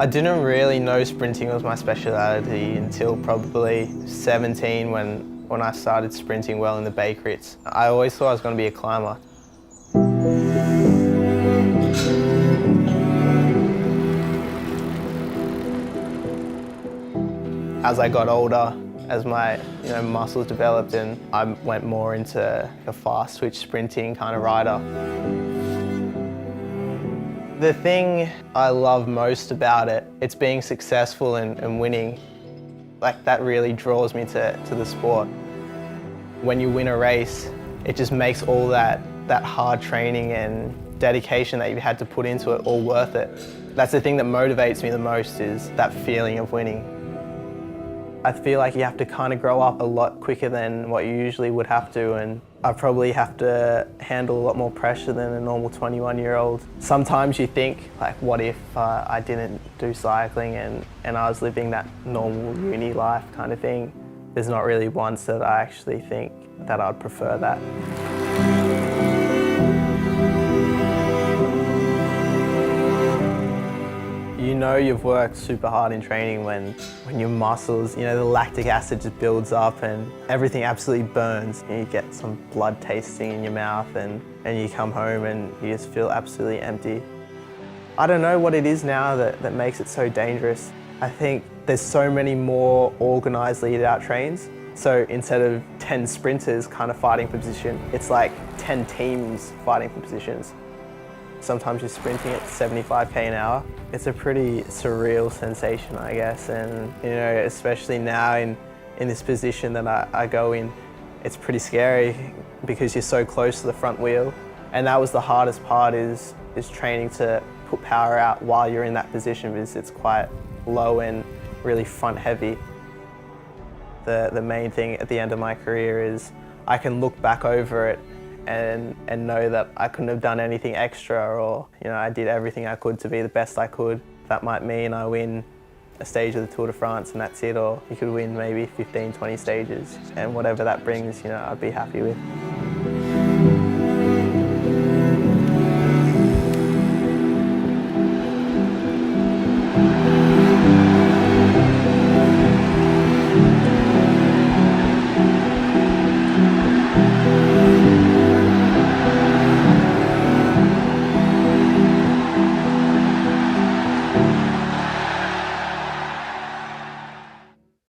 I didn't really know sprinting was my speciality until probably 17 when I started sprinting well in the Bakerits. I always thought I was going to be a climber. As I got older, as my muscles developed, and I went more into a fast switch sprinting kind of rider. The thing I love most about it, it's being successful and winning. Like, that really draws me to the sport. When you win a race, it just makes all that hard training and dedication that you've had to put into it all worth it. That's the thing that motivates me the most, is that feeling of winning. I feel like you have to kind of grow up a lot quicker than what you usually would have to, and I probably have to handle a lot more pressure than a normal 21-year-old. Sometimes you think, like, what if I didn't do cycling and I was living that normal uni life kind of thing? There's not really once that I actually think that I'd prefer that. You know you've worked super hard in training when your muscles, the lactic acid just builds up and everything absolutely burns. You get some blood tasting in your mouth and you come home and you just feel absolutely empty. I don't know what it is now that makes it so dangerous. I think there's so many more organised lead-out trains. So instead of 10 sprinters kind of fighting for position, it's like 10 teams fighting for positions. Sometimes you're sprinting at 75k an hour. It's a pretty surreal sensation, I guess, and especially now in this position that I go in, it's pretty scary because you're so close to the front wheel. And that was the hardest part, is training to put power out while you're in that position, because it's quite low and really front heavy. The main thing at the end of my career is I can look back over it and know that I couldn't have done anything extra, or I did everything I could to be the best I could. That might mean I win a stage of the Tour de France and that's it, or you could win maybe 15, 20 stages, and whatever that brings, I'd be happy with.